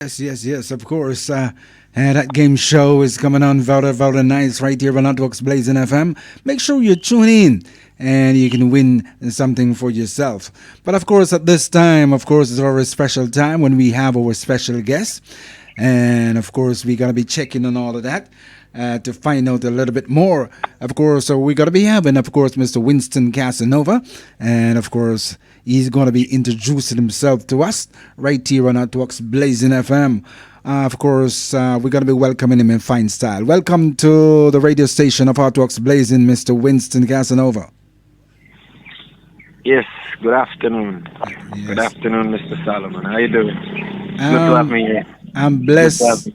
Yes, of course. That game show is coming on Valor Nights right here on HOTTFIREBLAAZINGFM Blazing FM. Make sure you tune in and you can win something for yourself. But of course, at this time, of course, it's a very special time when we have our special guest. And of course, we're going to be checking on all of that. To find out a little bit more. Of course, so we're going to be having, of course, Mr. Winston Cassonova. And, of course, he's going to be introducing himself to us right here on HOTTFIREBLAAZINGFM Blazing FM. Of course, we're going to be welcoming him in fine style. Welcome to the radio station of HOTTFIREBLAAZING Blazing, Mr. Winston Cassonova. Yes, good afternoon. Yes. Good afternoon, Mr. Solomon. How you doing? Good to have me here. I'm blessed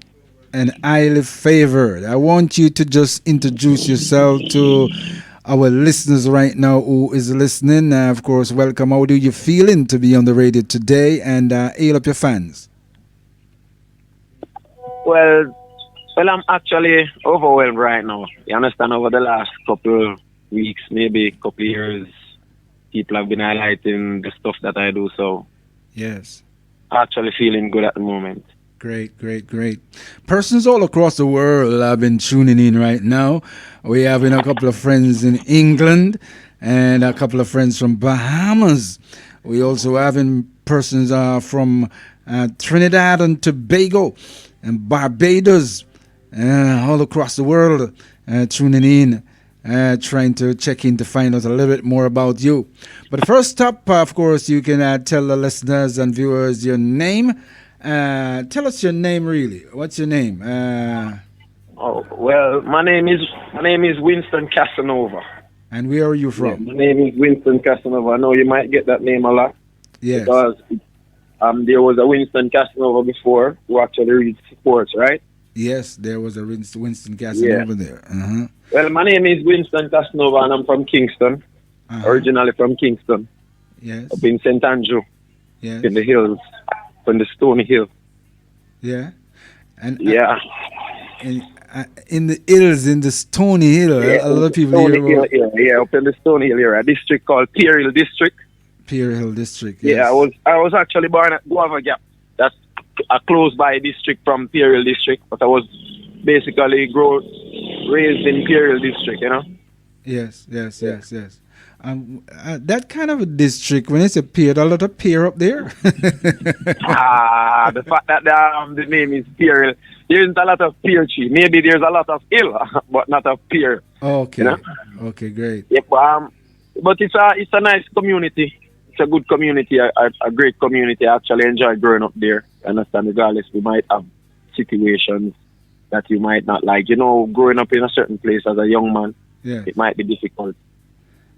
and highly favored. I want you to just introduce yourself to our listeners right now who is listening. Of course, welcome. How do you feeling to be on the radio today? And hail up your fans. Well, I'm actually overwhelmed right now. You understand, over the last couple weeks, maybe couple years, people have been highlighting the stuff that I do. So, yes, actually feeling good at the moment. Great. Persons all across the world have been tuning in right now. We having a couple of friends in England and a couple of friends from Bahamas. We also having persons from Trinidad and Tobago and Barbados, all across the world tuning in, trying to check in to find out a little bit more about you. But first up, of course, you can tell the listeners and viewers your name. Tell us your name, really. What's your name? Well, my name is Winston Cassonova. And where are you from? Yeah, my name is Winston Cassonova. I know you might get that name a lot. Yes. Because there was a Winston Cassonova before who actually reads sports, right? Yes, there was a Winston Cassonova there. Uh-huh. Well, my name is Winston Cassonova and I'm from Kingston. Originally from Kingston. Yes. Up in St. Andrew. Yes. In the hills. On the Stony Hill. Yeah. And yeah. In the hills, in the Stony Hill, yeah, a lot of people here. Yeah, up in the Stony Hill area, a district called Pier Hill District. Pier Hill District. Yes. Yeah, I was actually born at Guava Gap. That's a close by district from Pier Hill District, but I was basically raised in Pier Hill District, you know. Yes. That kind of a district, when it's a pier, a lot of pier up there. The fact that the name is Pier Hill, there isn't a lot of pier tree. Maybe there's a lot of hill, but not a pier. Okay. You know? Okay, great. Yep. But it's a nice community. It's a good community, a great community. I actually enjoy growing up there. Understand? Regardless, we might have situations that you might not like. You know, growing up in a certain place as a young man, it might be difficult.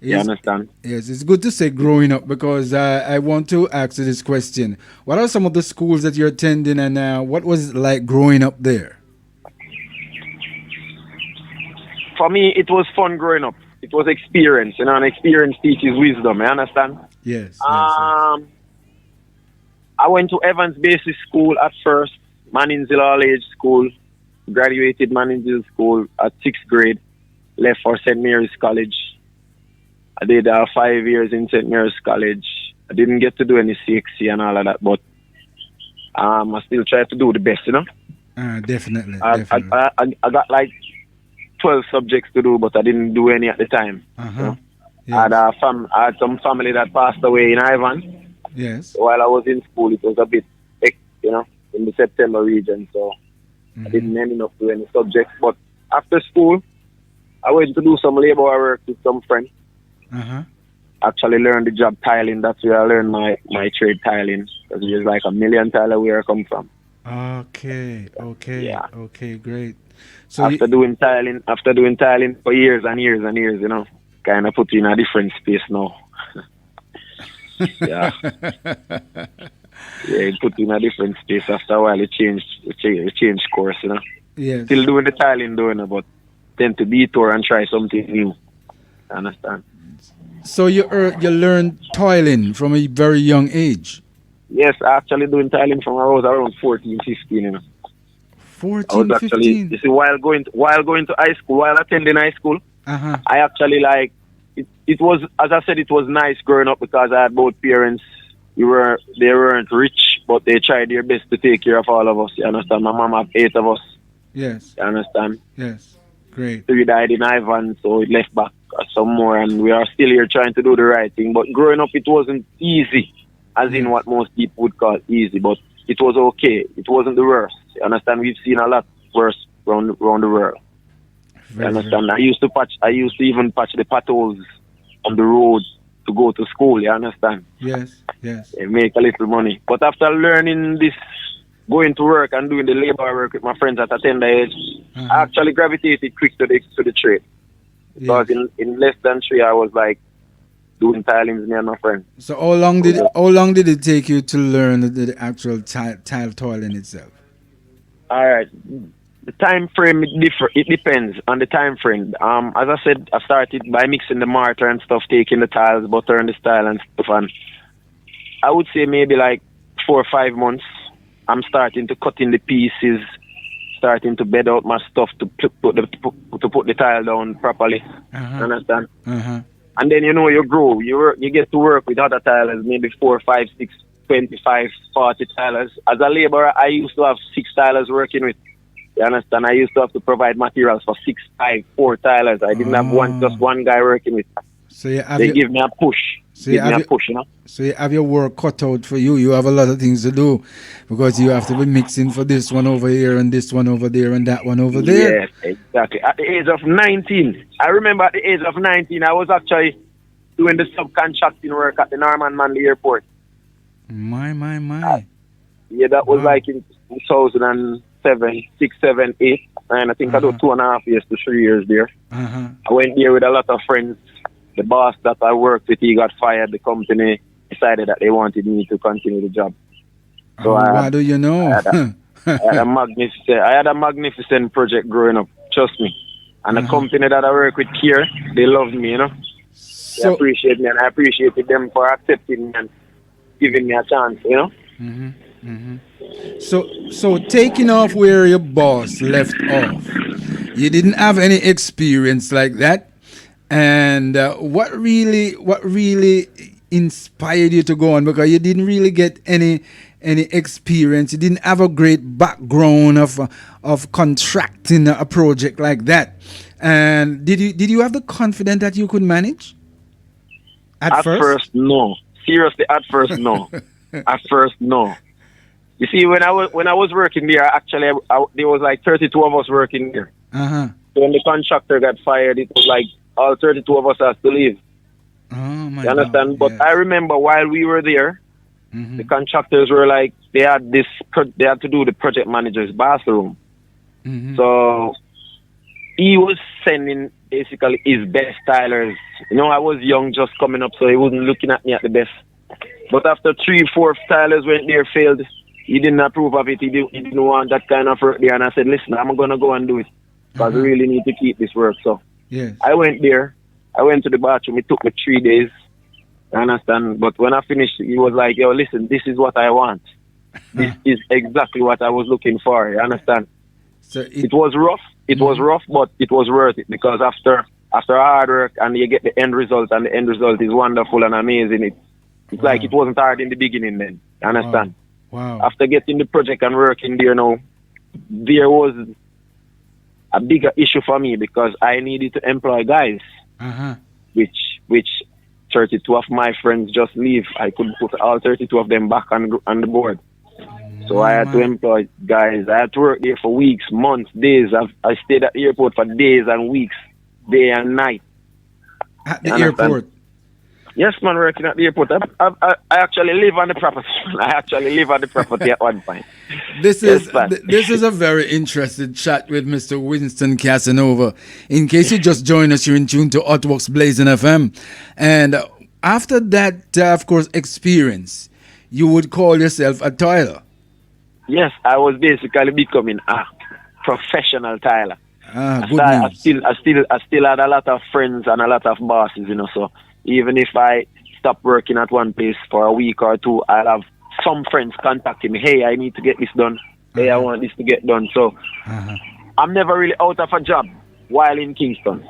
You understand? Yes, it's good to say growing up because I want to ask you this question. What are some of the schools that you're attending and what was it like growing up there? For me, it was fun growing up. It was experience, you know, and experience teaches wisdom, you understand? Yes. I went to Evans Basic School at first, Manningsville All Age School, graduated Manningsville School at 6th grade, left for St. Mary's College. I did 5 years in St. Mary's College. I didn't get to do any CXC and all of that, but I still try to do the best, you know? Definitely. I got like 12 subjects to do, but I didn't do any at the time. Uh-huh. Yes. I had some family that passed away in Ivan. Yes. So while I was in school, it was a bit thick, you know, in the September region, so I didn't end up doing any subjects. But after school, I went to do some labor work with some friends. Uh-huh. Actually learned the job tiling. That's where I learned my trade tiling. Because there's like a million tiler where I come from. Okay. Yeah. Okay, great. So after doing tiling for years and years and years, you know, kind of put you in a different space now. Yeah. It put you in a different space. After a while, it changed course, you know. Yes. Still doing the tiling, but tend to detour and try something new. Understand? So you learned tiling from a very young age? Yes, I actually doing tiling from I was around 14, 15, you know. 14, 15? You see, while going to high school, while attending high school, uh-huh. I actually like, it was, as I said, it was nice growing up because I had both parents. They weren't rich, but they tried their best to take care of all of us. You understand? My mom have 8 of us. Yes. You understand? Yes. Great. 3 died in Ivan, so it left back some more, and we are still here trying to do the right thing. But growing up, it wasn't easy, as in what most people would call easy, but it was okay. It wasn't the worst. You understand? We've seen a lot worse around the world. You understand? I used to even patch the potholes on the road to go to school. You understand? Yes. Yes. And make a little money. But after learning this, going to work and doing the labor work with my friends at a tender age, I actually gravitated quick to the trade. Because in less than 3 hours, like doing tilings, me and my friend. So how long did it take you to learn the actual tile toiling itself? All right, the time frame it depends on the time frame. As I said, I started by mixing the mortar and stuff, taking the tiles, butter and the style and stuff, and I would say maybe like 4 or 5 months. I'm starting to cut in the pieces, starting to bed out my stuff to put the tile down properly. Understand? And then you grow. You get to work with other tilers, maybe 4, 5, 6, 25, 40 tilers. As a laborer, I used to have 6 tilers working with. You understand? I used to have to provide materials for 6, 5, 4 tilers. I didn't have just one guy working with. So they give me a push. So you have your work cut out for you. You have a lot of things to do because you have to be mixing for this one over here and this one over there and that one over there. Yes, exactly. At the age of 19, I remember at the age of 19, I was actually doing the subcontracting work at the Norman Manley Airport. My. Yeah, that was like in 2007, 6, 7, 8. And I think I did 2.5 years to 3 years there. I went there with a lot of friends. The boss that I worked with, he got fired. The company decided that they wanted me to continue the job. So how do you know? I had a magnificent project growing up. Trust me. And the company that I work with here, they loved me. They appreciate me, and I appreciated them for accepting me and giving me a chance. So taking off where your boss left off, you didn't have any experience like that. And what really inspired you to go on? Because you didn't really get any experience. You didn't have a great background of contracting a project like that. And did you have the confidence that you could manage? At first, no. Seriously, at first, no. At first, no. You see, when I was working there, actually, there was like 32 of us working there. So when the contractor got fired, it was like all 32 of us has to leave. Oh my you understand? God, but I remember while we were there, the contractors were like, they had to do the project manager's bathroom. So he was sending basically his best stylers. I was young, just coming up, so he wasn't looking at me at the best. But after 3, 4 stylers went there, failed. He didn't approve of it. He didn't want that kind of work there. And I said, listen, I'm going to go and do it because we really need to keep this work. So I went there. I went to the bathroom. It took me 3 days. You understand? But when I finished, he was like, yo, listen, this is what I want. This is exactly what I was looking for. You understand? So it was rough. It was rough, but it was worth it because after hard work and you get the end result, and the end result is wonderful and amazing. It's like it wasn't hard in the beginning then. You understand? Wow. After getting the project and working there now, there was a bigger issue for me because I needed to employ guys, which 32 of my friends just leave. I couldn't put all 32 of them back on the board. So I had to employ guys. I had to work there for weeks, months, days. I stayed at the airport for days and weeks, day and night. At the airport? Yes, man, working at the airport. I actually live on the property. At one point. This is a very interesting chat with Mr. Winston Cassonova. In case you just joined us, you're in tune to HOTTWORKS Blazing FM. And after that, of course, experience, you would call yourself a tiler. Yes, I was basically becoming a professional tiler. I still had a lot of friends and a lot of bosses, so even if I stop working at one place for a week or two, I'll have some friends contacting me. Hey, I need to get this done. Hey, I want this to get done. So I'm never really out of a job while in Kingston.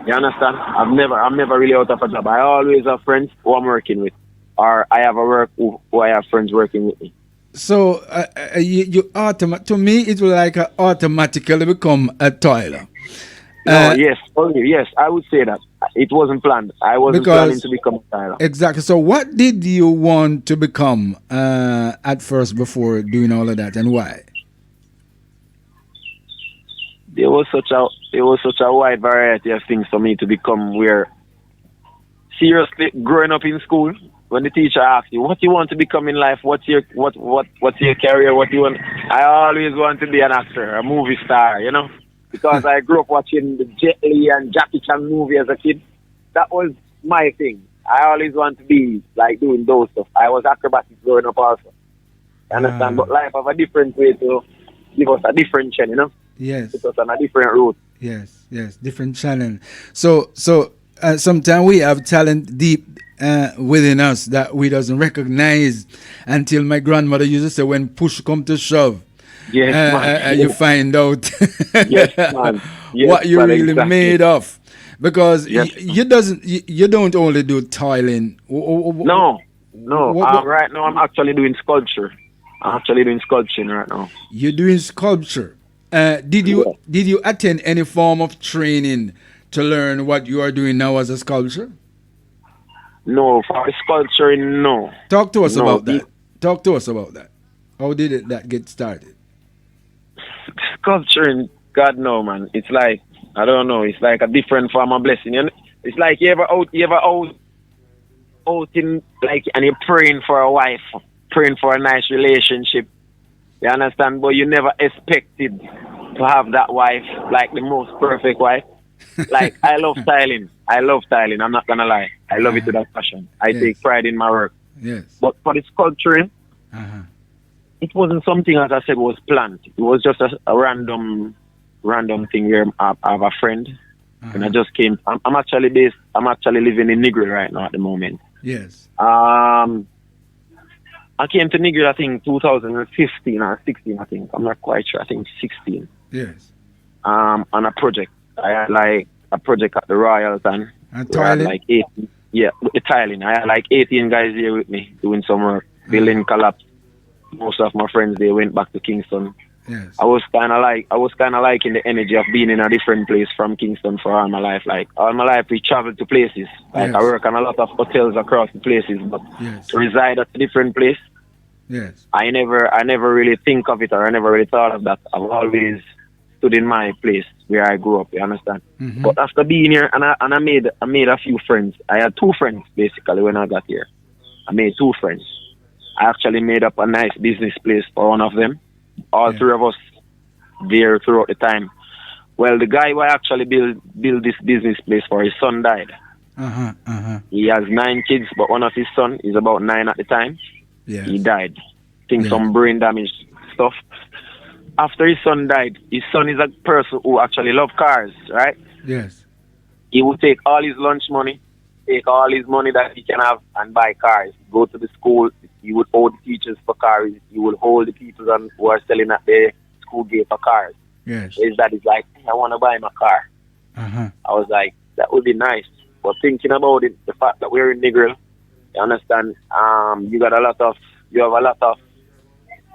You understand? I'm never really out of a job. I always have friends who I'm working with, or I have a work who I have friends working with me. So to me, it will like automatically become a toiler. No, yes, only yes. I would say that it wasn't planned. I wasn't planning Because to become a Tyler. exactly. So, what did you want to become at first before doing all of that, and why? There was such a wide variety of things for me to become. Where seriously, growing up in school, when the teacher asks you what you want to become in life, what's your career, what you want, I always want to be an actor, a movie star, because I grew up watching the Jet Li and Jackie Chan movie as a kid. That was my thing. I always want to be like doing those stuff. I was acrobatic growing up also. You understand? But life have a different way to give us a different channel, Yes, It was on a different route. yes, different channel. So sometimes we have talent deep within us that we doesn't recognize until my grandmother used to say, when push come to shove, Yes, man. you find out Yes, man. Yes, what you're man, really exactly. made of. Because Yes. you don't only do toiling. No. What Right now, I'm actually doing sculpture. I'm actually doing sculpting right now. you're doing sculpture. Yeah. Did you attend any form of training to learn what you are doing now as a sculptor? No, for sculpturing, no. Talk to us No, about that. Talk to us about that. How did that get started? sculpturing, God no, man. It's like, I don't know, it's like a different form of blessing. It's like you ever out in, like, and you're praying for a wife, praying for a nice relationship. You understand? But you never expected to have that wife, like the most perfect wife. Like, I love styling. I'm not gonna lie. I love it with a passion. I Yes. take pride in my work. Yes. But for the sculpturing, Uh-huh. it wasn't something, as I said, was planned. It was just a random thing where I have a friend, and I just came. I'm actually based. I'm actually living in Negril right now at the moment. Yes. I came to Negril, I think 2015 or 16. I think I'm not quite sure. I think 16. Yes. On a project. I had like a project at the Royals, and And we had toiling? like 18. Yeah, with the tiling. I had like 18 guys here with me doing some work. Building collapsed. Most of my friends, they went back to Kingston. Yes. I was kind of liking the energy of being in a different place from Kingston for all my life. Like, all my life we traveled to places. Like, Yes. I work on a lot of hotels across the places, but Yes. to reside at a different place, Yes. I never really think of it, or I never really thought of that. I've always stood in my place where I grew up. You understand? Mhm. But after being here, and I made a few friends. I had two friends basically when I got here. I made two friends. I actually made up a nice business place for one of them. All Yeah. three of us there throughout the time. Well, the guy who I actually build this business place for, his son died. Uh-huh. Uh-huh. He has 9 kids, but one of his son is about 9 at the time. Yes. He died. I think Yeah. some brain damage stuff. After his son died, his son is a person who actually loves cars, right? Yes. He would take all his lunch money, take all his money that he can have and buy cars. Go to the school, he would hold the teachers for cars, he would hold the people who are selling at the school gate for cars. Yes. His dad is like, I want to buy him a car. Uh-huh. I was like, that would be nice. But thinking about it, the fact that we're in Negril, you understand, you have a lot of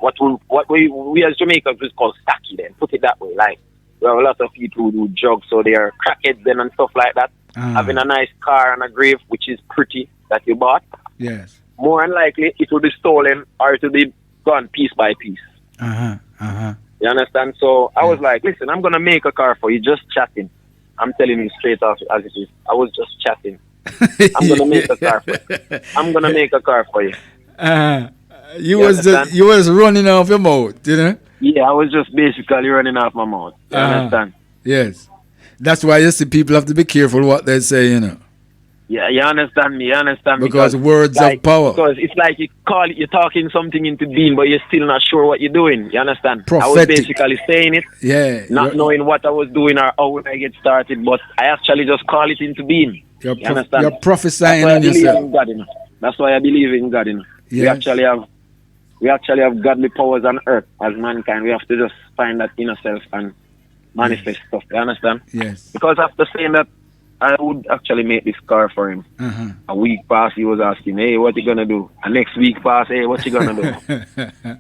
what we as Jamaicans would call stacky then, put it that way. Like, we have a lot of people who do drugs, so they are crackheads then and stuff like that. Having a nice car and a grave, which is pretty, that you bought, Yes. more than likely it will be stolen or it will be gone piece by piece. Uh-huh. Uh-huh. You understand? So I was like, listen, I'm going to make a car for you, just chatting. I'm telling you straight off as it is. I was just chatting. I'm going to make a car for you. I'm going to make a car for you. You You was understand? you was running off your mouth, you know? Yeah, I was just basically running off my mouth. You understand? Yes. That's why you see people have to be careful what they say, you know. Yeah, you understand me. You understand me. Because words like, have power. Because it's like you're talking something into being, but you're still not sure what you're doing. You understand? I was Prophetic. basically saying it, Yeah. not knowing what I was doing or how would I get started, but I actually just call it into being. You're, You understand? you're prophesying That's why I on believe yourself. in God, you know. That's why I believe in God, you know. Yes. We actually have godly powers on earth as mankind. We have to just find that inner self and manifest stuff. You understand? Yes. Because after saying that, I would actually make this car for him. Uh-huh. A week passed, he was asking, hey, what you gonna do? And next week passed, hey, what you gonna do?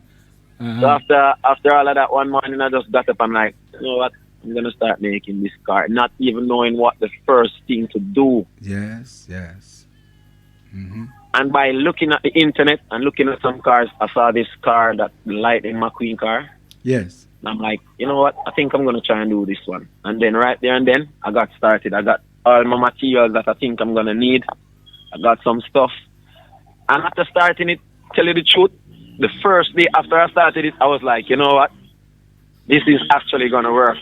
So Uh-huh. after all of that, one morning I just got up. I'm like, you know what? I'm gonna start making this car, not even knowing what the first thing to do. Yes, yes. Mm-hmm. And by looking at the internet and looking at some cars, I saw this car, that Lightning McQueen car. Yes. And I'm like, you know what? I think I'm gonna try and do this one. And then right there and then, I got started. I got all my materials that I think I'm gonna need. I got some stuff. And after starting it, tell you the truth, the first day after I started it, I was like, you know what? This is actually gonna work.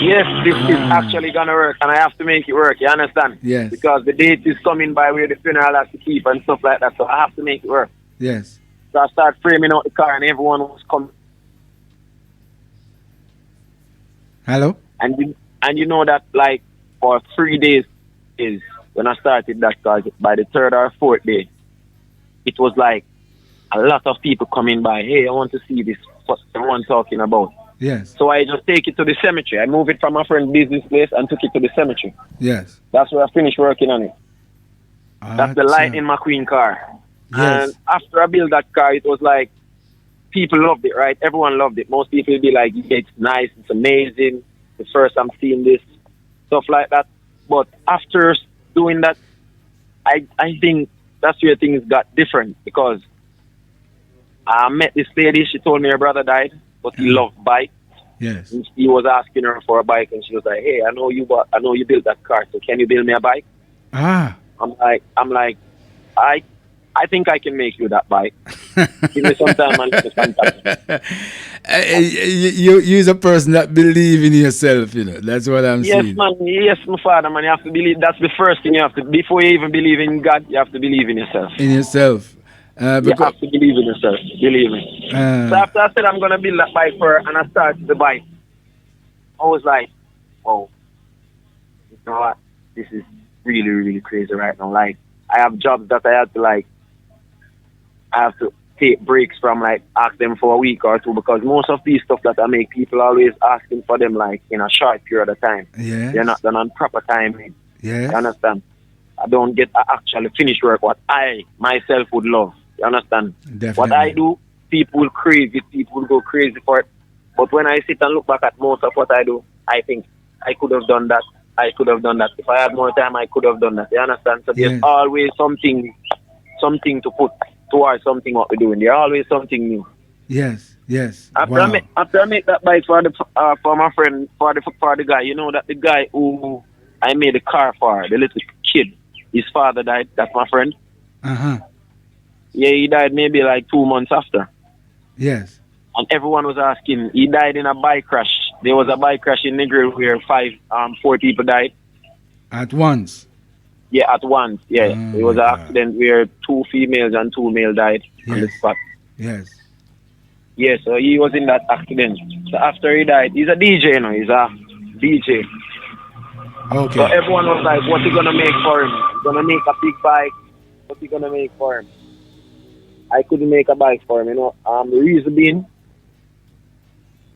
Yes, this is Ah, actually gonna work, and I have to make it work. You understand? yes, Because the date is coming by where the funeral has to keep and stuff like that. So I have to make it work. yes. So I start framing out the car, and everyone was coming. Hello? And you know that like for 3 days is when I started that car. By the third or fourth day, it was like a lot of people coming by. Hey, I want to see this. What's everyone talking about? Yes, So I just take it to the cemetery. I move it from my friend's business place and took it to the cemetery. yes. That's where I finished working on it. That's the Acha. Lightning McQueen car. And Yes, after I built that car, it was like people loved it, right? Everyone loved it. Most people would be like, yeah, it's nice, it's amazing. The first I'm seeing this, stuff like that. But after doing that, I think that's where things got different because I met this lady. She told me her brother died, but he loved bikes. yes. And he was asking her for a bike, and she was like, "Hey, I know you built that car, so can you build me a bike?" Ah. I'm like, I think I can make you that bike. Give me some time and let me contact You're a person that believe in yourself, That's what I'm you. Yes, seeing. man. Yes, my father, man. You have to believe. That's the first thing you have to. Before you even believe in God, you have to believe in yourself. In yourself. You Because have to believe in yourself. Believe me. So uh, after I said I'm gonna build that bike for her, and I started the bike, I was like, "Oh, you know what? This is really, really crazy right now. Like, I have jobs that I have to take breaks from, like ask them for a week or two because most of these stuff that I make, people always asking for them like in a short period of time. They're yes, not done on proper timing. You yes, understand? I don't get to actually finish work what I myself would love. You understand? What I definitely. do, people will crave it, people will go crazy for it. But when I sit and look back at most of what I do, I think I could have done that. I could have done that. If I had more time, I could have done that. You understand? So there's Yes, always something to put towards something what we're doing. There's always something new. yes, yes. After Wow. I make that bike for my friend for the guy, you know that the guy who I made the car for, the little kid, his father died. That's my friend. Uh-huh. Yeah, he died maybe like 2 months after. Yes. And everyone was asking, he died in a bike crash. There was a bike crash in Negril where four people died. At once. Yeah, at once. Oh Yeah, it was my an God. accident where two females and two male died on the Yes. spot. Yes. Yeah, so he was in that accident. So after he died, he's a DJ, he's a DJ. So Okay. everyone was like, what's he gonna make for him? He's gonna make a big bike. What's he gonna make for him? I couldn't make a bike for him. The reason being,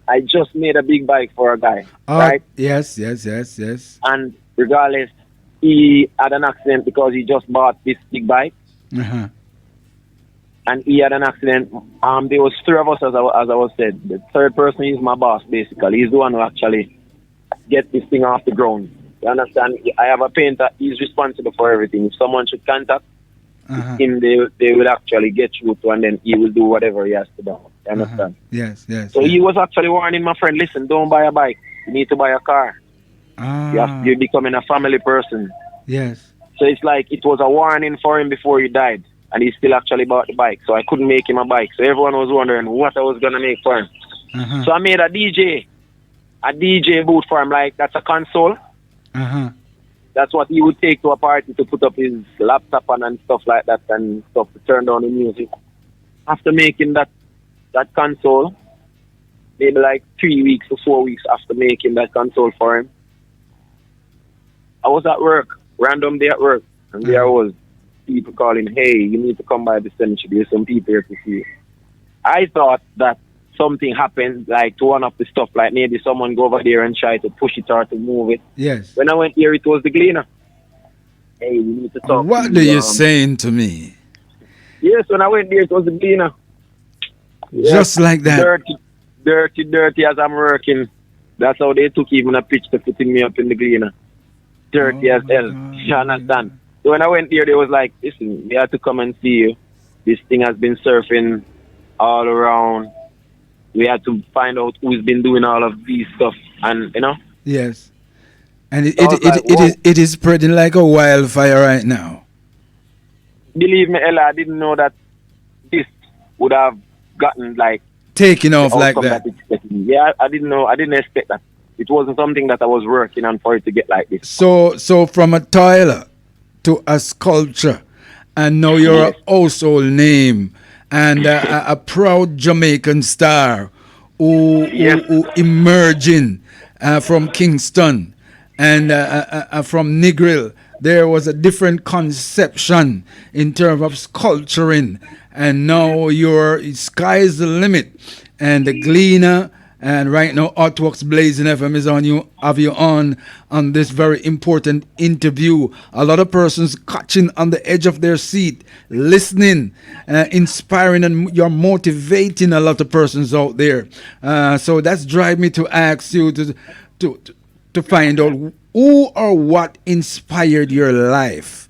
I just made a big bike for a guy, Oh, right? yes, yes, yes, yes. And regardless, he had an accident because he just bought this big bike, Uh-huh. and he had an accident. There was three of us, as I was said. The third person is my boss, basically. He's the one who actually gets this thing off the ground. You understand? I have a painter. He's responsible for everything. If someone should contact Uh-huh. him, they will actually get through to, and then he will do whatever he has to do. You Uh-huh. understand? Yes, yes. So yes. he was actually warning my friend, listen, don't buy a bike. You need to buy a car. Ah. You're becoming a family person. Yes. So it's like it was a warning for him before he died. And he still actually bought the bike. So I couldn't make him a bike. So everyone was wondering what I was going to make for him. Uh-huh. So I made a DJ booth for him. Like, that's a console. Uh-huh. That's what he would take to a party to put up his laptop on and stuff like that and stuff to turn down the music. After making that console, maybe like 3 weeks or 4 weeks after making that console for him, I was at work, random day at work, and there was people calling, hey, you need to come by the cemetery. There's some people here to see you. I thought that something happened, like to one of the stuff, like maybe someone go over there and try to push it or to move it. Yes. When I went here, it was the cleaner. Hey, we need to talk What to are you. you saying to me? Yes, when I went there, it was the cleaner. Yes, Just like that. dirty, dirty as I'm working. That's how they took even a picture putting me up in the cleaner. Oh Dirty as my hell. God. You Oh my understand? God. So when I went there, they was like, listen, we have to come and see you. This thing has been surfing all around. We had to find out who's been doing all of these stuff. And, Yes. And so I was like, whoa, it is spreading like a wildfire right now. believe me, Ella, I didn't know that this would have gotten like Taking the off like outcome that that. it's getting. Yeah, I didn't know. I didn't expect that. It wasn't something that I was working on for it to get like this. So from a toiler to a sculpture, and now you're a Yes, household name and a proud Jamaican star yes, who emerging from Kingston and from Negril. There was a different conception in terms of sculpturing, and now your sky's the limit. And the Gleaner, and right now, Artworks Blazing FM is on you, have you on this very important interview. A lot of persons catching on the edge of their seat, listening, inspiring, and you're motivating a lot of persons out there. So that's drive me to ask you to, to find out who or what inspired your life.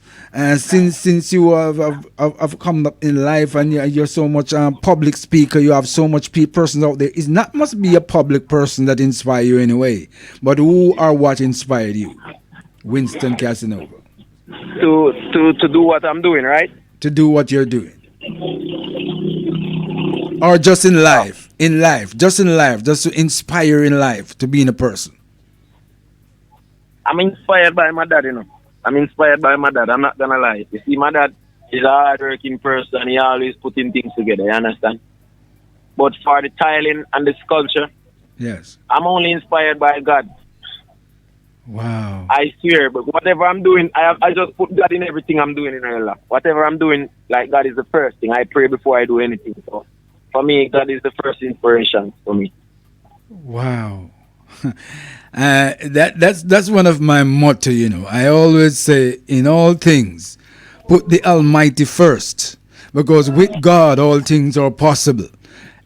Since you have come up in life and you're so much public speaker, you have so much persons out there. It's not must be a public person that inspire you anyway, but who or what inspired you, Winston Casanova, to do what I'm doing, right? to do what you're doing, or just just in life, just to inspire in life to being a person. I'm inspired by my dad, I'm inspired by my dad. I'm not gonna lie. You see, my dad is a hardworking person. He always putting things together. You understand? But for the tiling and the sculpture, Yes. I'm only inspired by God. Wow. I swear. But whatever I'm doing, I just put God in everything I'm doing in my life. Whatever I'm doing, like God is the first thing. I pray before I do anything. So for me, God is the first inspiration for me. Wow. That's one of my motto. I always say, in all things, put the Almighty first, because with God all things are possible.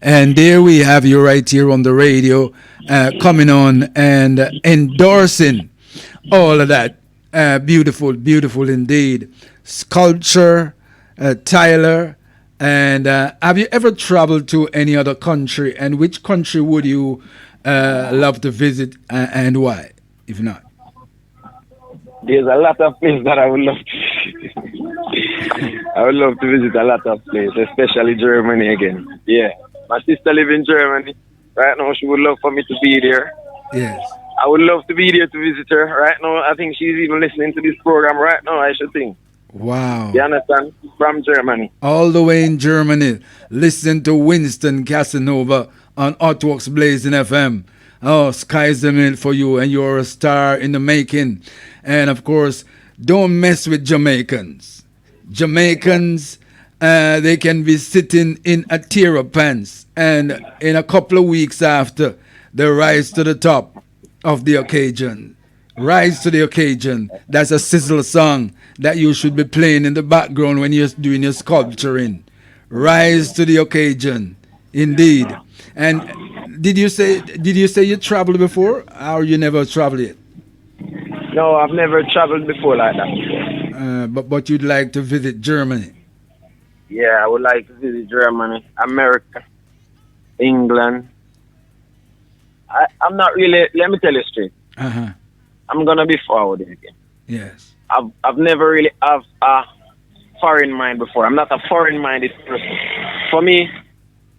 And there we have you right here on the radio, coming on and endorsing all of that. Beautiful, beautiful indeed. Sculpture, Tyler. And have you ever traveled to any other country? And which country would you love to visit, and why, if not? There's a lot of places that I would love to visit. I would love to visit a lot of places, especially Germany again. Yeah. My sister lives in Germany. Right now, she would love for me to be there. Yes. I would love to be there to visit her. Right now, I think she's even listening to this program right now, I should think. Wow. You understand? From Germany. All the way in Germany. Listen to Winston Casanova on Artworks Blazing FM. Oh, sky's the limit for you, and you're a star in the making. And of course, don't mess with Jamaicans. Jamaicans, they can be sitting in a tier of pants, and in a couple of weeks after, they rise to the top of the occasion. Rise to the occasion. That's a sizzle song that you should be playing in the background when you're doing your sculpturing. Rise to the occasion. Indeed. And did you say you traveled before, or you never traveled yet? No, I've never traveled before like that. But you'd like to visit Germany. Yeah, I would like to visit Germany, America, England. I'm not really, let me tell you straight. Uh-huh. I'm going to be forward again. Yes. I've never really have a foreign mind before. I'm not a foreign minded person. For me,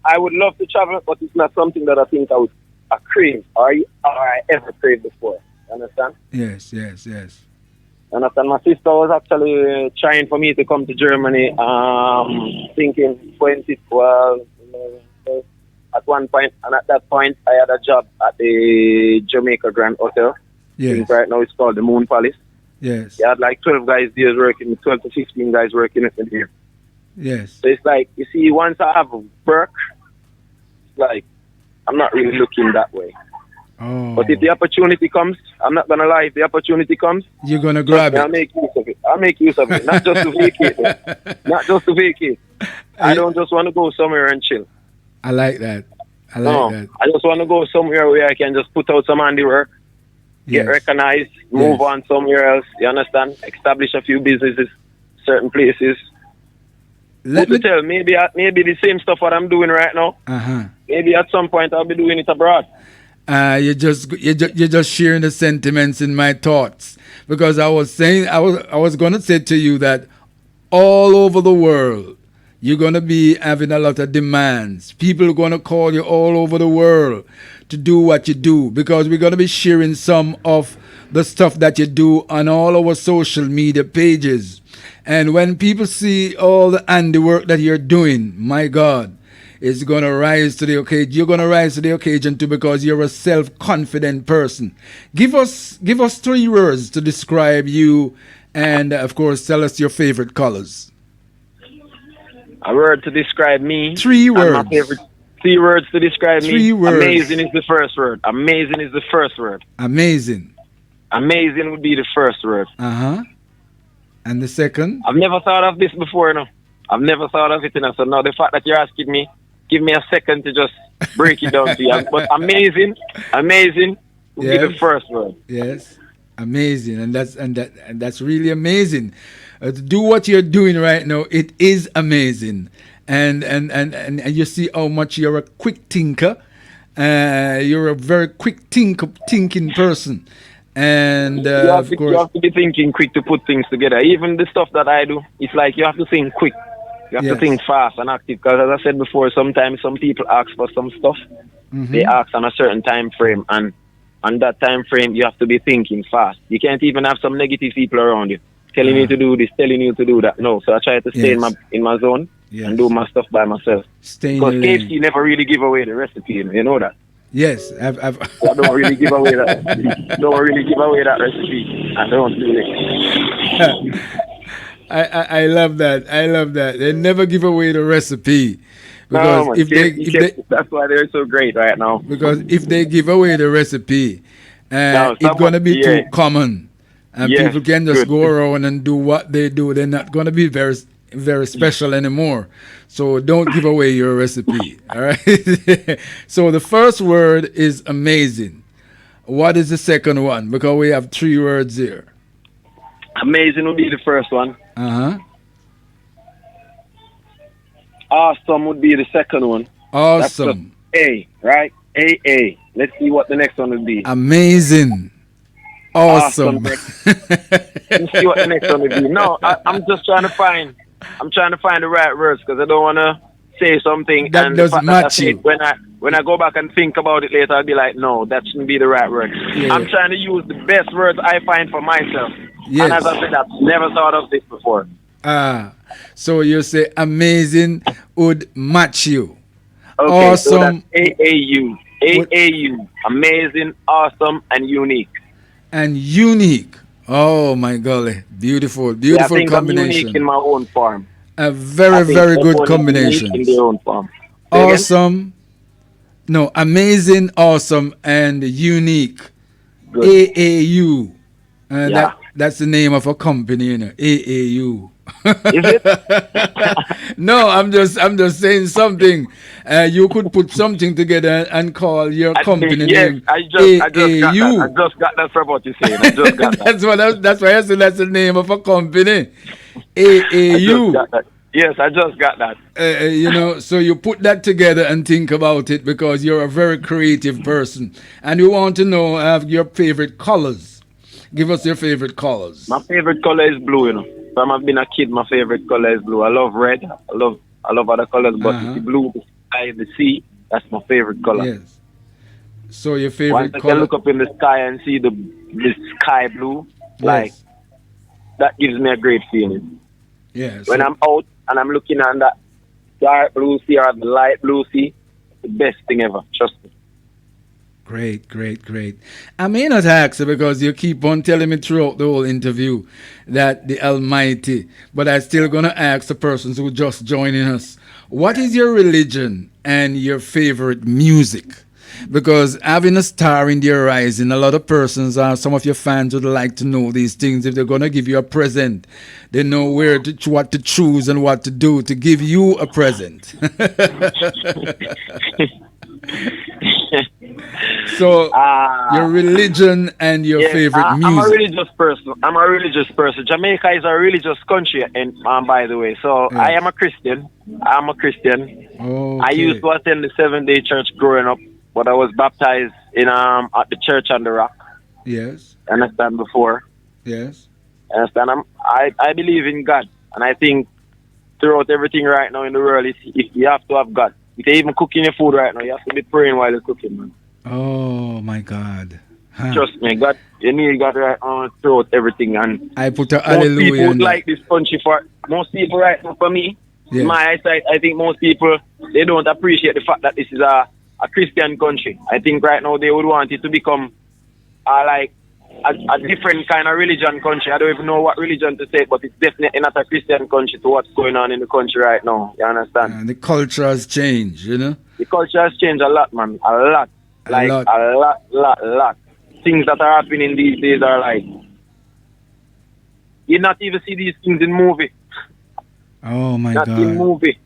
I would love to travel, but it's not something that I think I crave or I ever craved before. You understand? Yes, yes, yes. Understand? My sister was actually trying for me to come to Germany, thinking 2012. At one point, and at that point, I had a job at the Jamaica Grand Hotel. I Yes. think right now it's called the Moon Palace. Yes. They had like 12 guys there working, 12 to 15 guys working at there. Yes. So it's like, you see, once I have work, it's like, I'm not really looking that way. Oh. But if the opportunity comes, I'm not going to lie, if the opportunity comes, You're gonna grab I'll it. make use of it. I'll make use of it. Not just to vacate. Not just to vacate. I don't just want to go somewhere and chill. I like that. I like No, that. I just want to go somewhere where I can just put out some handiwork, get Yes. recognized, move Yes. on somewhere else. You understand? Establish a few businesses, certain places. Who Let to me. tell? Maybe the same stuff what I'm doing right now. Uh huh. Maybe at some point I'll be doing it abroad. You're just sharing the sentiments in my thoughts because I was saying I was gonna say to you that all over the world you're gonna be having a lot of demands. People are gonna call you all over the world to do what you do because we're gonna be sharing some of the stuff that you do on all our social media pages. And when people see all the handiwork that you're doing, my God, is going to rise to the occasion. You're going to rise to the occasion too because you're a self-confident person. Give us three words to describe you, and of course, tell us your favorite colors. A word to describe me Three and my words. favorite. 3 words to describe Three me. words. Amazing is the first word. Amazing is the first word. Amazing. Amazing would be the first word. Uh huh. And the second. I've never thought of this before, no. I've never thought of it, so now the fact that you're asking me, give me a second to just break it down to you. But amazing would be the Yes. first word. Yes. Amazing, and that's really amazing. To do what you're doing right now, it is amazing, and you see how much you're a quick thinker. You're a very quick thinking person, and of You course, have to be thinking quick to put things together. Even the stuff that I do, it's like you have to think quick. You have to yes. think fast and active. Because as I said before, sometimes some people ask for some stuff. They Mm-hmm. ask on a certain time frame, and on that time frame, you have to be thinking fast. You can't even have some negative people around you telling you to do this, telling you to do that. No, so I try to stay Yes. in my zone Yes. and do my stuff by myself. Stay in Because your KFC lane. never really give away the recipe, you know that. Yes, I've So I don't really give away that. Don't really give away that recipe. I don't do it. I love that. I love that. They never give away the recipe No, because man. if they That's why they're so great right now. because if they give away the recipe, Now, it's someone, gonna be yeah, too common, and yes, people can just good. go around and do what they do. They're not gonna be very special anymore. So don't give away your recipe. All right. So the first word is amazing. What is the second one? Because we have three words here. Amazing would be the first one. Uh huh. Awesome would be the second one. That's just Awesome. A, right? A. Let's see what the next one would be. Amazing. Awesome. Awesome. Let's see what the next one would be. No, I'm just trying to find. I'm trying to find the right words because I don't want to say something That and the doesn't fact that I match say you. it, when I go back and think about it later, I'll be like, no, that shouldn't be the right word. Yeah. I'm trying to use the best words I find for myself. Yes. And as I said, I've never thought of this before. Ah, so you say amazing would match you. Okay, so that's Awesome AAU. AAU. Amazing, awesome, and unique. and unique. Oh my golly, beautiful, Yeah, I beautiful think I'm unique combination. in my own form. A I very, think very good everyone is unique in combination. their own form. Say again? Awesome, no, amazing, awesome, and unique. Good. AAU. Yeah. That's the name of a company, you know. AAU. Is it? No, I'm just saying something. You could put something together and call your company Yes, name I just got that. I AAU. just got that from what you're saying. I just got that. That's why I said that's the name of a company. I just AAU. got that. Yes, I just got that. So you put that together and think about it because you're a very creative person, and we want to know your favorite colors. Give us your favorite colors. My favorite color is blue, you know. From I've been a kid, my favorite color is blue. I love red. I love other colors, but Uh-huh. the blue, the sky, the sea, that's my favorite color. Yes. So your Once favorite I can color? look up in the sky and see the sky blue, like Yes. that gives me a great feeling. Yeah. When so- I'm out and I'm looking at that dark blue sea or the light blue sea, the best thing ever. Trust me. Great, great, great. I may not ask you because you keep on telling me throughout the whole interview that the Almighty, but I'm still going to ask the persons who just joining us, what is your religion and your favorite music? Because having a star in the horizon, a lot of persons some of your fans would like to know these things. If they're gonna give you a present, they know what to choose and what to do to give you a present. So your religion and your Yeah, favorite I'm a music. religious person. I'm a religious person. Jamaica is a religious country, and by the way, so I am Yes. a Christian. I'm a Christian. I used Okay. to attend the 7 Day church growing up, but I was baptized in at the church on the rock. Yes. Understand before? Yes. Understand? I believe in God, and I think throughout everything right now in the world, if you have to have God. If you're even cooking your food right now, you have to be praying while you're cooking, man. Oh my God. Huh. Trust me, God, you need God right on throughout everything. And I put a most hallelujah people would in that. like this country for most people right now. For me, in Yes. my eyesight, I think most people they don't appreciate the fact that this is a Christian country. I think right now they would want it to become like a different kind of religion country. I don't even know what religion to say, but it's definitely not a Christian country to what's going on in the country right now. You understand? And the culture has changed, you know? The culture has changed a lot, man. A lot. A Like lot. a lot. Things that are happening these days are like you not even see these things in movie. Oh my Not in God. movie.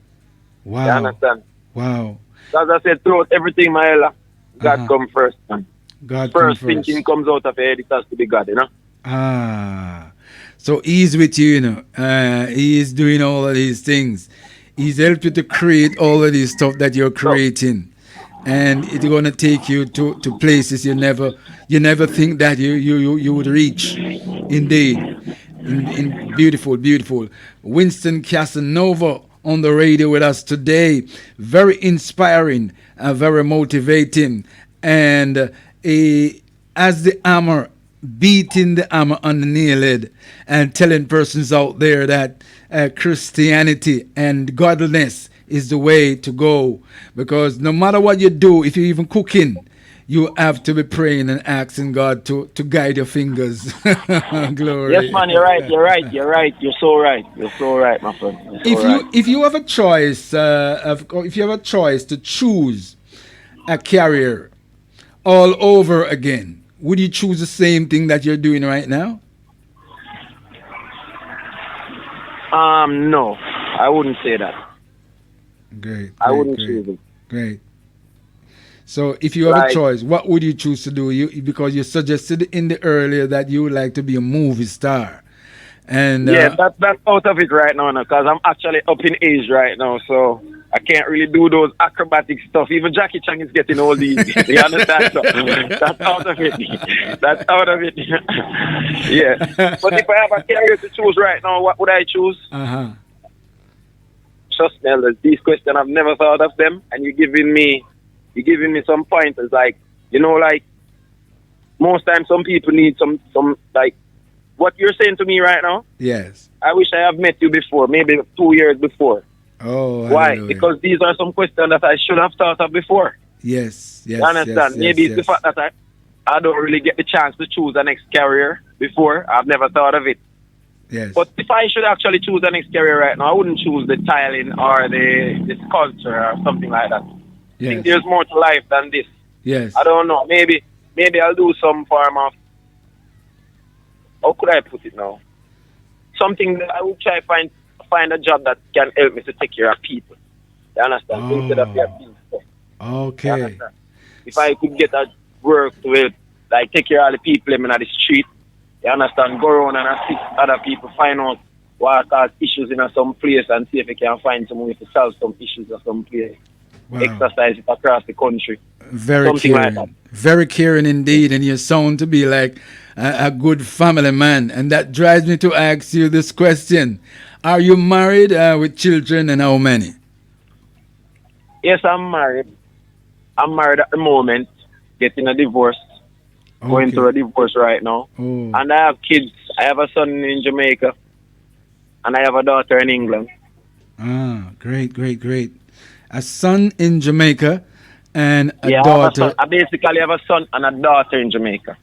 You Wow. understand? Wow. As I said, throughout everything, my ella, God Uh-huh. come first, man. God come First first. thinking comes out of your head, it has to be God, you know? Ah. So he's with you, you know. He is doing all of these things. He's helped you to create all of this stuff that you're So, creating. And it's gonna take you to places you never think that you would reach. Indeed. In beautiful, beautiful. Winston Casanova on the radio with us today. Very inspiring, very motivating, and as the hammer, beating the hammer on the nail head, and telling persons out there that Christianity and godliness is the way to go. Because no matter what you do, if you're even cooking, you have to be praying and asking God to guide your fingers. yes, Glory. man, You're so right. You're so right, my friend. You're so If right. you have a choice, if you have a choice to choose a career all over again, would you choose the same thing that you're doing right now? No, I wouldn't say that. Great, I great, wouldn't great, choose it. great. So, if you have a Like, choice, what would you choose to do? Because you suggested in the earlier that you would like to be a movie star, and yeah, that's out of it right now, because I'm actually up in age right now, so I can't really do those acrobatic stuff. Even Jackie Chan is getting all these. You understand? So that's out of it. That's out of it. Yeah. But if I have a career to choose right now, what would I choose? uh-huh. Trust me, Elders, these questions I've never thought of them, and you're giving me some pointers. Like, like most times some people need some like what you're saying to me right now. Yes. I wish I have met you before, maybe 2 years before. Oh, Why? hallelujah. Because these are some questions that I should have thought of before. Yes, yes, You understand? yes, Maybe yes, it's the yes. fact that I don't really get the chance to choose the next career before. I've never thought of it. Yes. But if I should actually choose the next career right now, I wouldn't choose the tiling or the sculpture or something like that. I think Yes. there's more to life than this. Yes. I don't know. Maybe I'll do some form of, how could I put it now? Something that I would try find a job that can help me to take care of people. You understand? Instead of your things. You Okay. understand? If I could get a work to help, like take care of the people in the street, you understand? Go around and assist other people, find out what cause issues in some place and see if you can find some way to solve some issues in some place. Wow. Exercise it across the country. Very Something like caring. that. Very caring indeed. And you sound to be like a good family man. And that drives me to ask you this question. Are you married with children, and how many? Yes, I'm married. I'm married at the moment, getting a divorce, going Okay. through a divorce right now. Oh. And I have kids. I have a son in Jamaica, and I have a daughter in England. Ah, great, great, great. A son in Jamaica and a Yeah, I have a son. daughter. I basically have a son and a daughter in Jamaica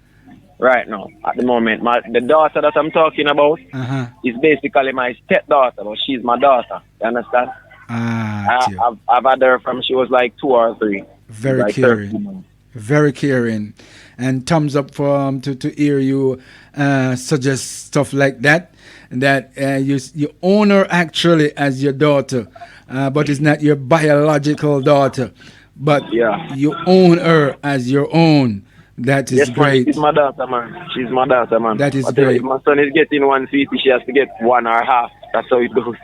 right now, at the moment. The daughter that I'm talking about Uh-huh. is basically my stepdaughter, but she's my daughter. You understand? Ah, dear. I've had her from she was like 2 or 3. Very like caring. 13 months. Very caring, and thumbs up for to hear you suggest stuff like that. That you own her actually as your daughter, but it's not your biological daughter, but Yeah. you own her as your own. That is Yes, man. She's great. my daughter, man. She's my daughter, man. That is I tell you, if great. my son is getting one sweetie, she has to get one or half. That's how it goes.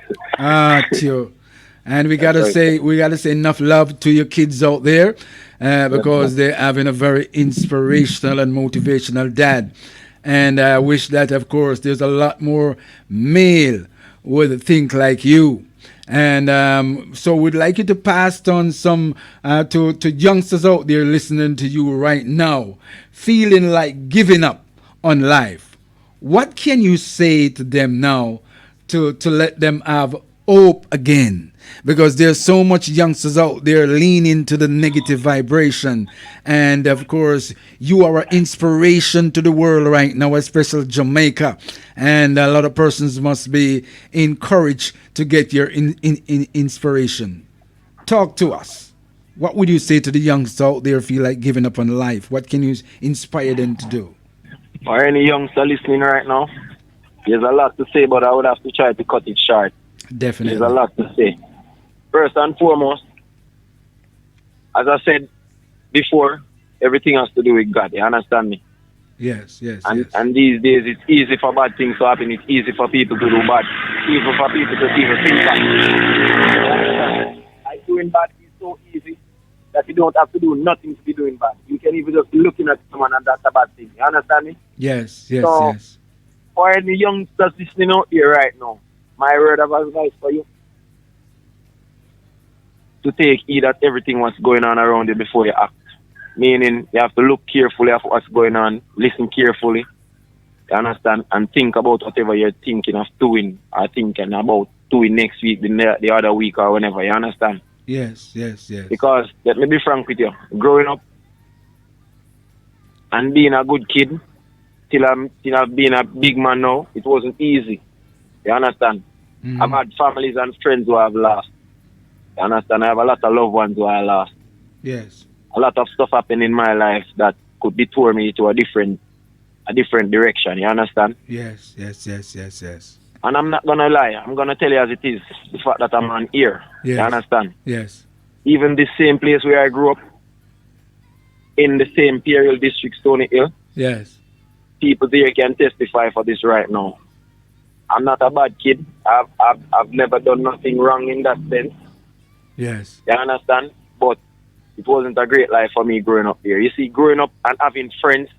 Tio. And we That's gotta how it goes. say enough love to your kids out there, Yes, because man. they're having a very inspirational and motivational dad. And I wish that, of course, there's a lot more male would think like you. And so we'd like you to pass on some to youngsters out there listening to you right now, feeling like giving up on life. What can you say to them now to let them have hope again? Because there's so much youngsters out there leaning to the negative vibration. And of course, you are an inspiration to the world right now, especially Jamaica. And a lot of persons must be encouraged to get your inspiration. Talk to us. What would you say to the youngsters out there feel like giving up on life? What can you inspire them to do? For any youngster listening right now, there's a lot to say, but I would have to try to cut it short. There's a Definitely. lot to say. First and foremost, as I said before, everything has to do with God. You understand me? Yes, yes, And yes. and these days, it's easy for bad things to happen. It's easy for people to do bad. Even for people to even think bad. You understand? Like doing bad is so easy that you don't have to do nothing to be doing bad. You can even just be looking at someone and that's a bad thing. You understand me? Yes, yes, So, yes. for any youngsters listening out here right now, my word of advice for you, to take heed at everything what's going on around you before you act. Meaning, you have to look carefully at what's going on, listen carefully, you understand, and think about whatever you're thinking of doing or thinking about doing next week, the other week, or whenever, you understand? Yes, yes, yes. Because, let me be frank with you, growing up and being a good kid, till I've been a big man now, it wasn't easy, you understand? I've had families and friends who I've lost, you understand? I have a lot of loved ones who I lost. Yes. A lot of stuff happened in my life that could detour me to a different direction, you understand? Yes, yes, yes, yes, yes. And I'm not gonna lie, I'm gonna tell you as it is, the fact that I'm on here, you Yes. understand? Yes. Even this same place where I grew up, in the same Imperial District, Stony Hill, Yes. people there can testify for this right now. I'm not a bad kid. I've never done nothing wrong in that sense, Yes. you understand? But it wasn't a great life for me growing up here. You see, growing up and having friends,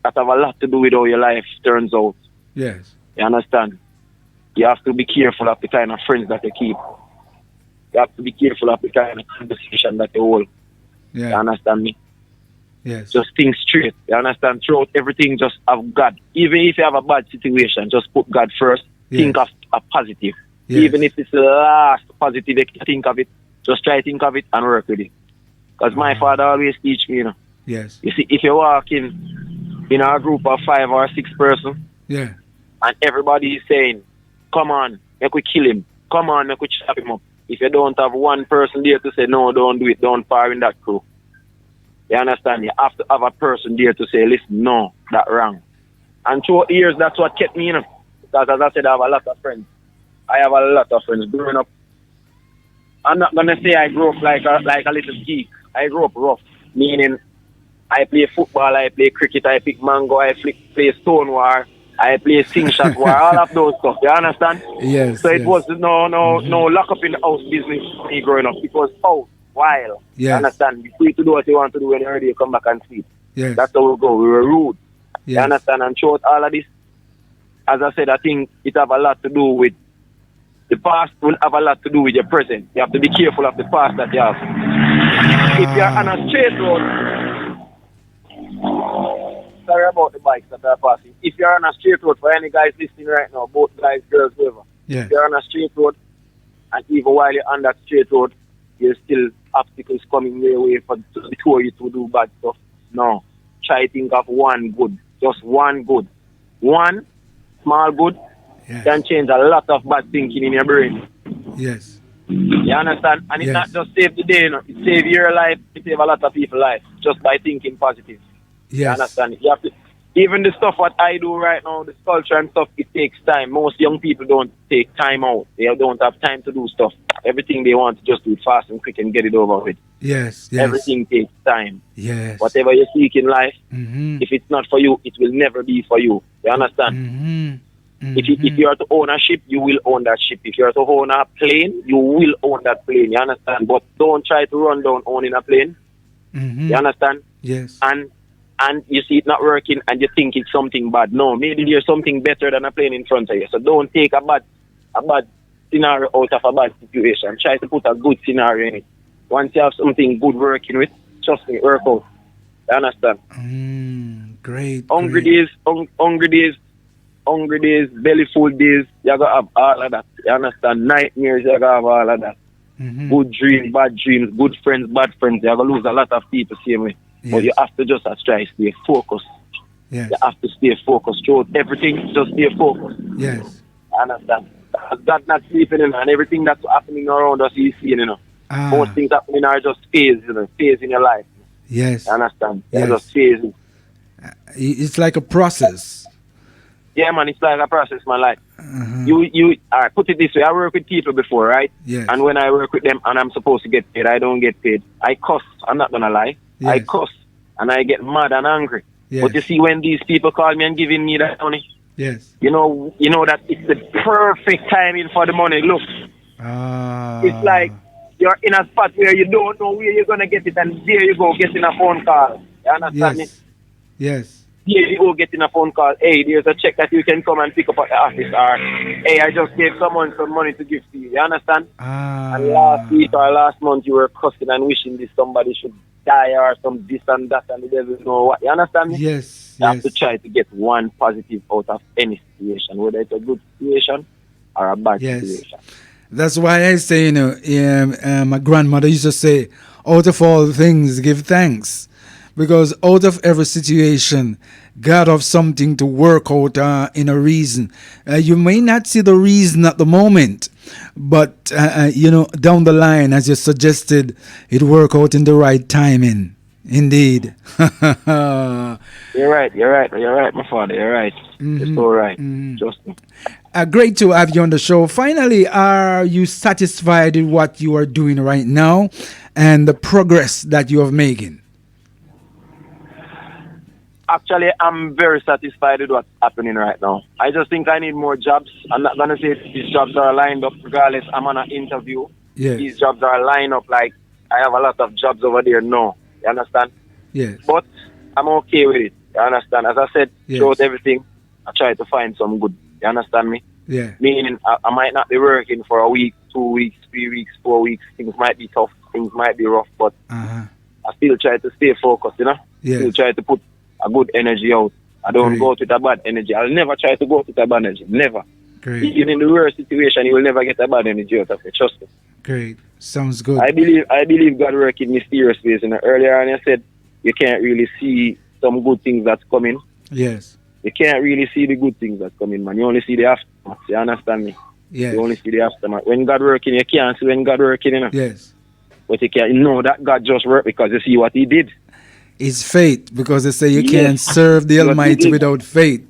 that have a lot to do with how your life turns out. Yes. You understand? You have to be careful of the kind of friends that you keep. You have to be careful of the kind of conversation that you hold. You Yeah. understand me? Yes. Just think straight. You understand? Throughout everything, just have God. Even if you have a bad situation, just put God first. Yes. Think of a positive. Yes. Even if it's the last positive you can think of it, just try to think of it and work with it. Because my father always teach me, you know. Yes. You see, if you walk in a group of 5 or 6 person, Yeah. and everybody is saying, come on, make we kill him. Come on, make we chop him up. If you don't have one person there to say, no, don't do it, don't fire in that crew. You understand? You have to have a person there to say, listen, no, that wrong. And throughout the years, that's what kept me, you know. Because as I said, I have a lot of friends. I have a lot of friends growing up. I'm not going to say I grew up like a little geek. I grew up rough, meaning I play football, I play cricket, I pick mango, I play stonewar, I play sing shot war, all of those stuff. You understand? Yes. So it Yes. was no lock up in the house business for me growing up. It was out, wild. You Yes. understand? You're free to do what you want to do when you're ready to come back and sleep. Yes. That's how we go. We were rude. You Yes. understand? And throughout all of this, as I said, I think it have a lot to do with the past will have a lot to do with your present. You have to be careful of the past that you have. If you're on a straight road, sorry about the bikes that are passing. If you're on a straight road, for any guys listening right now, both guys, girls, whoever, Yes. if you're on a straight road, and even while you're on that straight road, there's still obstacles coming your way for to deter you to do bad stuff. No. Try to think of one good. Just one good. One small good Yes. can change a lot of bad thinking in your brain. Yes. You understand? And it's not just save the day, you know. It save your life, it save a lot of people's life just by thinking positive. You understand? You have to, even the stuff what I do right now, the sculpture and stuff, it takes time. Most young people don't take time out. They don't have time to do stuff. Everything they want to just do it fast and quick and get it over with. Yes. Everything takes time. Yes. Whatever you seek in life, if it's not for you, it will never be for you. You understand? If you are to own a ship, you will own that ship. If you are to own a plane, you will own that plane. You understand? But don't try to run down owning a plane. You understand? Yes. And you see it not working and you think it's something bad. No, maybe there's something better than a plane in front of you. So don't take a bad scenario out of a bad situation. Try to put a good scenario in it. Once you have something good working with, trust me, work out. You understand? Great. Hungry days, belly full days, you gotta have all of that. You understand? Nightmares, you gotta have all of that. Good dreams, bad dreams, good friends, bad friends. You gotta lose a lot of people same way. Yes. But you have to just try to stay focused. Yes. You have to stay focused throughout everything. Just stay focused. Yes. You understand? God not sleeping, you know, and everything that's happening around us, you see, you know. Most things happening are just phase, you know, phase in your life. Yes. You understand? Yes. They're just phases. It's like a process. Yeah, man, it's like a process, man. Like you put it this way: I work with people before, right? Yes. And when I work with them, and I'm supposed to get paid, I don't get paid. I cuss. I'm not gonna lie. Yes. I cuss, and I get mad and angry. Yes. But you see, when these people call me and giving me that money, Yes. you know that it's the perfect timing for the money. Look, it's like you're in a spot where you don't know where you're gonna get it, and there you go, getting a phone call. You understand me? Yes. Here you go getting a phone call. Hey, there's a check that you can come and pick up at the office. Or, hey, I just gave someone some money to give to you. You understand? And last week or last month, you were cussing and wishing this somebody should die or some this and that, and the devil know what. You understand me? Yes. You have to try to get one positive out of any situation, whether it's a good situation or a bad situation. That's why I say, you know, my grandmother used to say, out of all things, give thanks. Because out of every situation, God have something to work out in a reason. You may not see the reason at the moment, but, you know, down the line, as you suggested, it work out in the right timing. Indeed. You're right, my father, you're right. You're so right. Trust me. Great to have you on the show. Finally, are you satisfied with what you are doing right now and the progress that you are making? Actually, I'm very satisfied with what's happening right now. I just think I need more jobs. I'm not going to say these jobs are lined up regardless. I'm on an interview. Yes. These jobs are lined up like I have a lot of jobs over there now. You understand? Yes. But I'm okay with it. You understand? As I said, throughout everything, I try to find some good. You understand me? Yeah. Meaning I might not be working for a week, 2 weeks, 3 weeks, 4 weeks. Things might be tough. Things might be rough. But I still try to stay focused, you know? Yes. Still try to put a good energy out. I don't go out with a bad energy. I'll never try to go out with a bad energy. Never. Great. Even in the worst situation, you will never get a bad energy out of it. Trust me. Great. Sounds good. I believe God works in mysterious ways. You know, earlier on you said you can't really see some good things that's coming. Yes. You can't really see the good things that's coming, man. You only see the aftermath. You understand me? Yes. You only see the aftermath. When God working, you can't see when God working, you know. Yes. But you can't know that God just worked because you see what He did. It's faith, because they say you can't serve the Almighty without faith.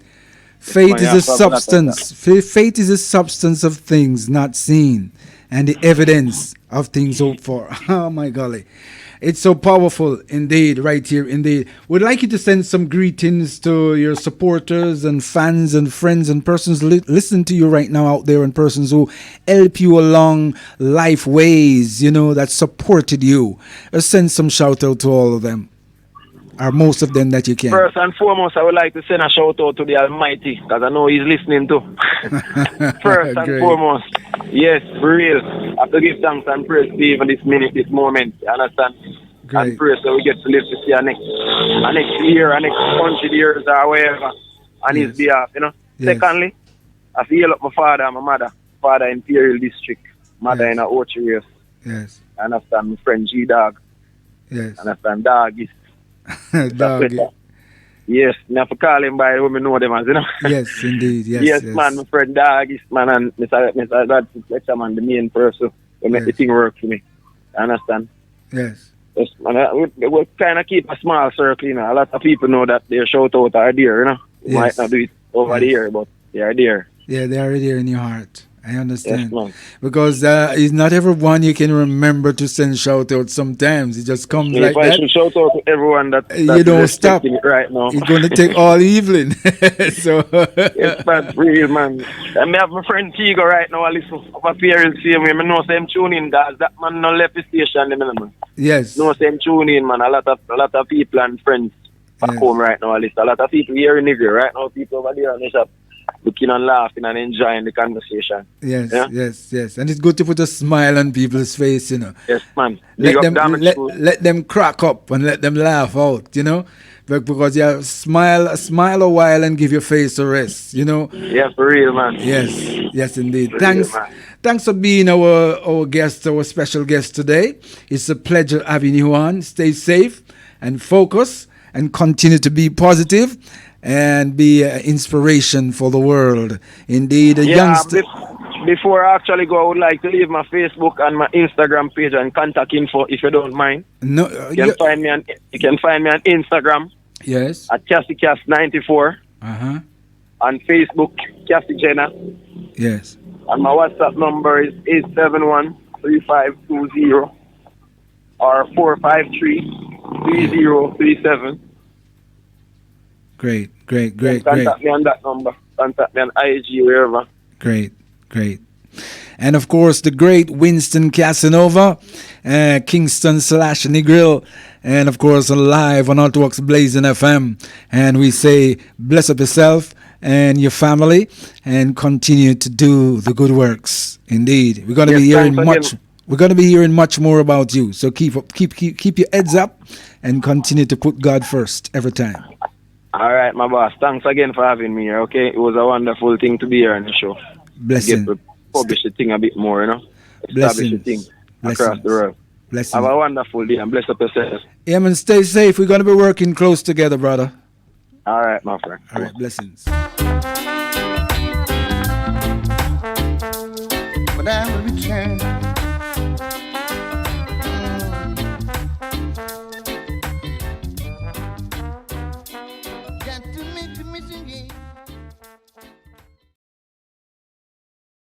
Faith is a substance. Faith is a substance of things not seen and the evidence of things hoped for. Oh my golly. It's so powerful indeed, right here indeed. Would like you to send some greetings to your supporters and fans and friends and persons listening to you right now out there, and persons who help you along life ways, you know, that supported you. Send some shout out to all of them. Or most of them that you can. First and foremost, I would like to send a shout out to the Almighty, because I know He's listening too. First and foremost, yes, for real. I have to give thanks and praise to even this minute, this moment. You understand? Great. And praise so we get to live to see our next year, our next 100 years or whatever on His behalf, you know. Yes. Secondly, I feel up my father and my mother. Father in Imperial District, mother in a Orchard Race. Yes. I understand my friend G Dog. Yes. I understand Dog is Dog. Yes, now for call him by when we know them as, you know. Yes, indeed. Yes, yes, man, my friend Dog is man, and Mr. Fletcher, man, the main person. to make the Yes. thing work for me. You understand? Yes. Yes, man, we kind of keep a small circle, you know. A lot of people know that their shout out are there, you know. You might Yes. not do it over Yes. there, but they are there. Yeah, they're already there in your heart. I Yes, understand. man. Because it's not everyone you can remember to send shout out sometimes. It just comes So if like I that. should shout out to everyone that You is don't stop. expecting it right now. It's going to take all evening. So, Yes, man, real man. And me have my friend Tigo right now. I listen up up here and see me. I know same tune in, guys. That man no left the station, man. yes. No same tune in, man. A lot of people and friends back Yes. home right now. I listen. A lot of people here in Nigger right now. People over there on the shop looking and laughing and enjoying the conversation. Yes, Yeah? yes. And it's good to put a smile on people's face, Yes, man. Big up damage school. Let them crack up and let them laugh out, because you smile a while and give your face a rest. Yeah, for real, man. Yes, indeed. For real, Thanks, man. thanks for being our guest, our special guest today. It's a pleasure having you on. Stay safe and focus and continue to be positive and be an inspiration for the world. Indeed, a youngster. Before I actually go, I would like to leave my Facebook and my Instagram page and contact info if you don't mind. No, You can find me on Instagram yes. at CassieCass94, on Facebook Cassie Jenna, Yes. and my WhatsApp number is 871-3520 or 453-3037. Great. Contact me on that number. Contact me on IG, wherever. Great. And of course, the great Winston Cassonova, Kingston / Negril, and of course, live on HOTTWORKS Blazing FM. And we say, bless up yourself and your family, and continue to do the good works. Indeed, we're going to be hearing much. We're going to be hearing much more about you. So keep your heads up, and continue to put God first every time. All right, my boss. Thanks again for having me here. Okay, it was a wonderful thing to be here on the show. Blessing. Get to publish the thing a bit more, establish the thing across the world. Blessings. Have a wonderful day and bless up yourself. Yeah, man, stay safe. We're going to be working close together, brother. All right, my friend. All right, blessings. But I will return. Got to make the mission, yeah.